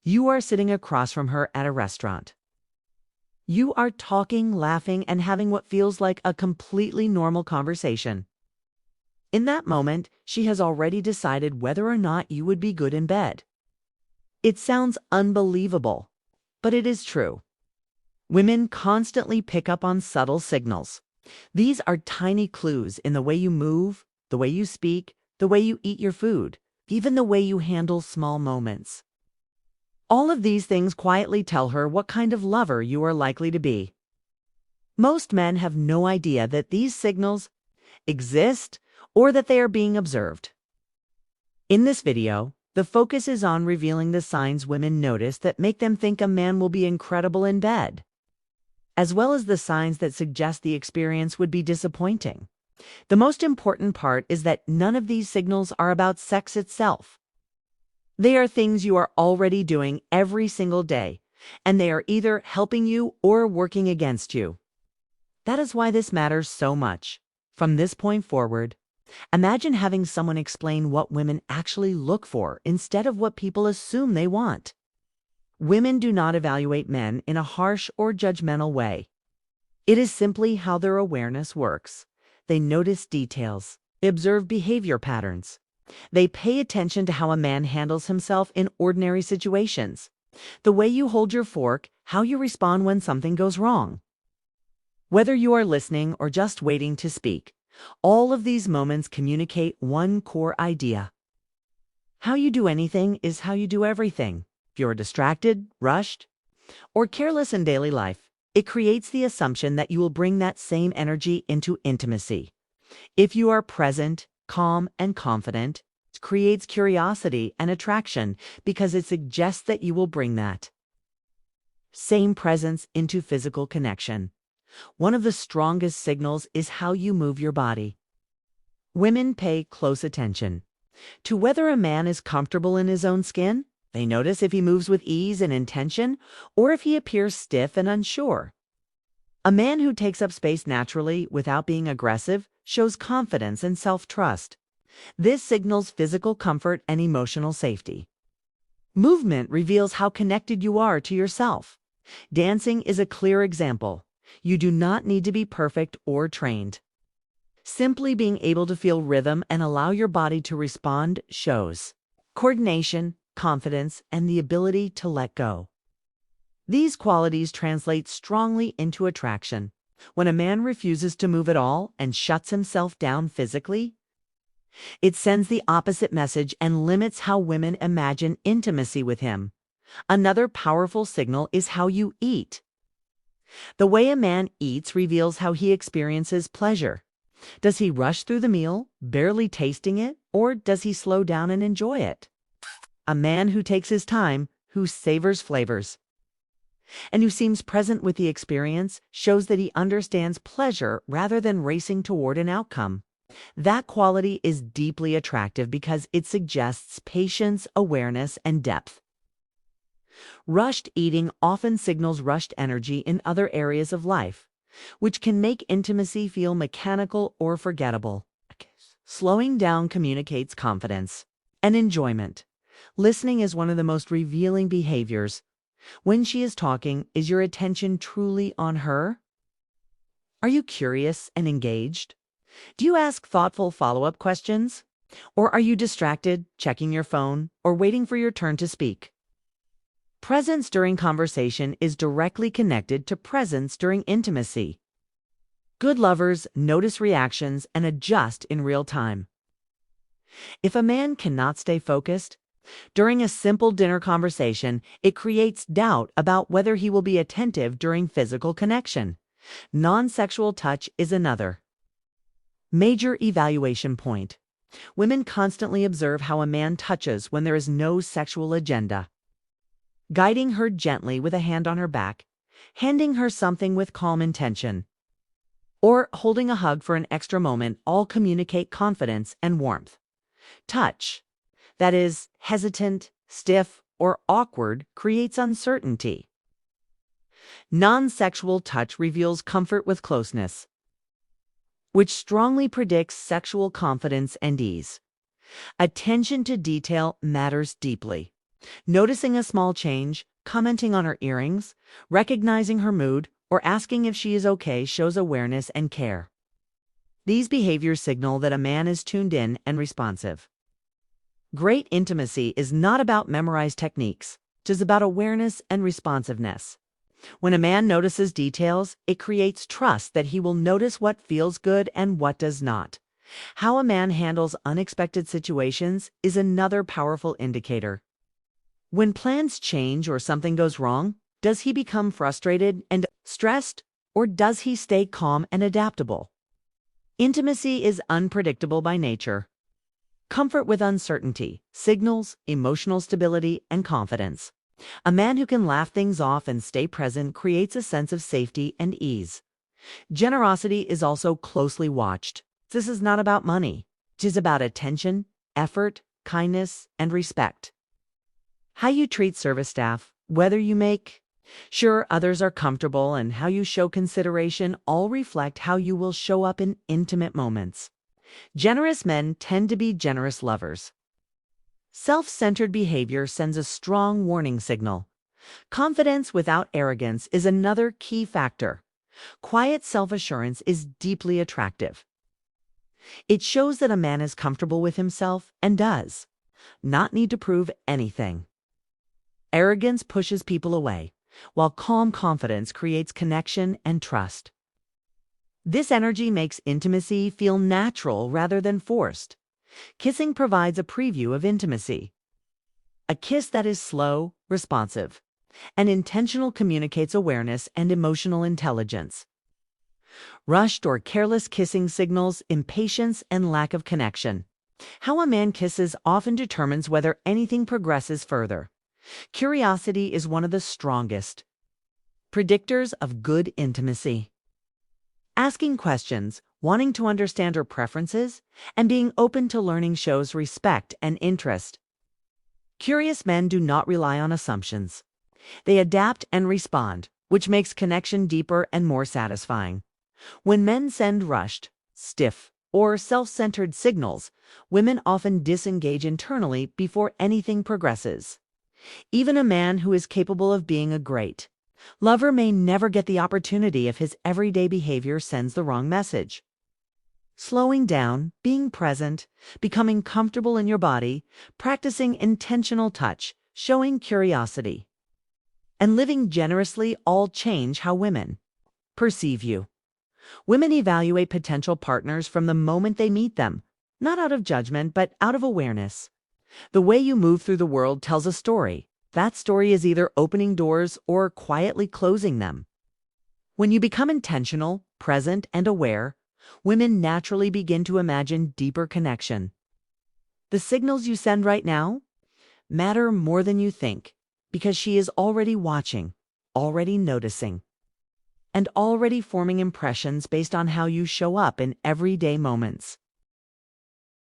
You are sitting across from her at a restaurant. You are talking, laughing, and having what feels like a completely normal conversation. In that moment, she has already decided whether or not you would be good in bed. It sounds unbelievable, but it is true. Women constantly pick up on subtle signals. These are tiny clues in the way you move, the way you speak, the way you eat your food, even the way you handle small moments. All of these things quietly tell her what kind of lover you are likely to be. Most men have no idea that these signals exist or that they are being observed. In this video, the focus is on revealing the signs women notice that make them think a man will be incredible in bed, as well as the signs that suggest the experience would be disappointing. The most important part is that none of these signals are about sex itself. They are things you are already doing every single day, and they are either helping you or working against you. That is why this matters so much. From this point forward, imagine having someone explain what women actually look for instead of what people assume they want. Women do not evaluate men in a harsh or judgmental way. It is simply how their awareness works. They notice details, observe behavior patterns. They pay attention to how a man handles himself in ordinary situations, the way you hold your fork, how you respond when something goes wrong. Whether you are listening or just waiting to speak, all of these moments communicate one core idea. How you do anything is how you do everything. If you are distracted, rushed, or careless in daily life, it creates the assumption that you will bring that same energy into intimacy. If you are present, calm, and confident, it creates curiosity and attraction because it suggests that you will bring that same presence into physical connection. One of the strongest signals is how you move your body. Women pay close attention to whether a man is comfortable in his own skin. They notice if he moves with ease and intention, or if he appears stiff and unsure. A man who takes up space naturally without being aggressive shows confidence and self-trust. This signals physical comfort and emotional safety. Movement reveals how connected you are to yourself. Dancing is a clear example. You do not need to be perfect or trained. Simply being able to feel rhythm and allow your body to respond shows coordination, confidence, and the ability to let go. These qualities translate strongly into attraction. When a man refuses to move at all and shuts himself down physically, it sends the opposite message and limits how women imagine intimacy with him. Another powerful signal is how you eat. The way a man eats reveals how he experiences pleasure. Does he rush through the meal, barely tasting it, or does he slow down and enjoy it? A man who takes his time, who savors flavors, and who seems present with the experience shows that he understands pleasure rather than racing toward an outcome. That quality is deeply attractive because it suggests patience, awareness, and depth. Rushed eating often signals rushed energy in other areas of life, which can make intimacy feel mechanical or forgettable. Slowing down communicates confidence and enjoyment. Listening is one of the most revealing behaviors. When she is talking, is your attention truly on her? Are you curious and engaged? Do you ask thoughtful follow-up questions? Or are you distracted, checking your phone, or waiting for your turn to speak? Presence during conversation is directly connected to presence during intimacy. Good lovers notice reactions and adjust in real time. If a man cannot stay focused during a simple dinner conversation, it creates doubt about whether he will be attentive during physical connection. Non-sexual touch is another major evaluation point. Women constantly observe how a man touches when there is no sexual agenda. Guiding her gently with a hand on her back, handing her something with calm intention, or holding a hug for an extra moment all communicate confidence and warmth. Touch, that is, hesitant, stiff, or awkward, creates uncertainty. Non-sexual touch reveals comfort with closeness, which strongly predicts sexual confidence and ease. Attention to detail matters deeply. Noticing a small change, commenting on her earrings, recognizing her mood, or asking if she is okay shows awareness and care. These behaviors signal that a man is tuned in and responsive. Great intimacy is not about memorized techniques. It is about awareness and responsiveness. When a man notices details, it creates trust that he will notice what feels good and what does not. How a man handles unexpected situations is another powerful indicator. When plans change or something goes wrong, does he become frustrated and stressed, or does he stay calm and adaptable? Intimacy is unpredictable by nature. Comfort with uncertainty signals emotional stability and confidence. A man who can laugh things off and stay present creates a sense of safety and ease. Generosity is also closely watched. This is not about money. It is about attention, effort, kindness, and respect. How you treat service staff, whether you make sure others are comfortable, and how you show consideration all reflect how you will show up in intimate moments. Generous men tend to be generous lovers. Self-centered behavior sends a strong warning signal. Confidence without arrogance is another key factor. Quiet self-assurance is deeply attractive. It shows that a man is comfortable with himself and does not need to prove anything. Arrogance pushes people away, while calm confidence creates connection and trust. This energy makes intimacy feel natural rather than forced. Kissing provides a preview of intimacy. A kiss that is slow, responsive, and intentional communicates awareness and emotional intelligence. Rushed or careless kissing signals impatience and lack of connection. How a man kisses often determines whether anything progresses further. Curiosity is one of the strongest predictors of good intimacy. Asking questions, wanting to understand her preferences, and being open to learning shows respect and interest. Curious men do not rely on assumptions. They adapt and respond, which makes connection deeper and more satisfying. When men send rushed, stiff, or self-centered signals, women often disengage internally before anything progresses. Even a man who is capable of being a great lover may never get the opportunity if his everyday behavior sends the wrong message. Slowing down, being present, becoming comfortable in your body, practicing intentional touch, showing curiosity, and living generously all change how women perceive you. Women evaluate potential partners from the moment they meet them, not out of judgment, but out of awareness. The way you move through the world tells a story. That story is either opening doors or quietly closing them. When you become intentional, present, and aware, women naturally begin to imagine deeper connection. The signals you send right now matter more than you think, because she is already watching, already noticing, and already forming impressions based on how you show up in everyday moments.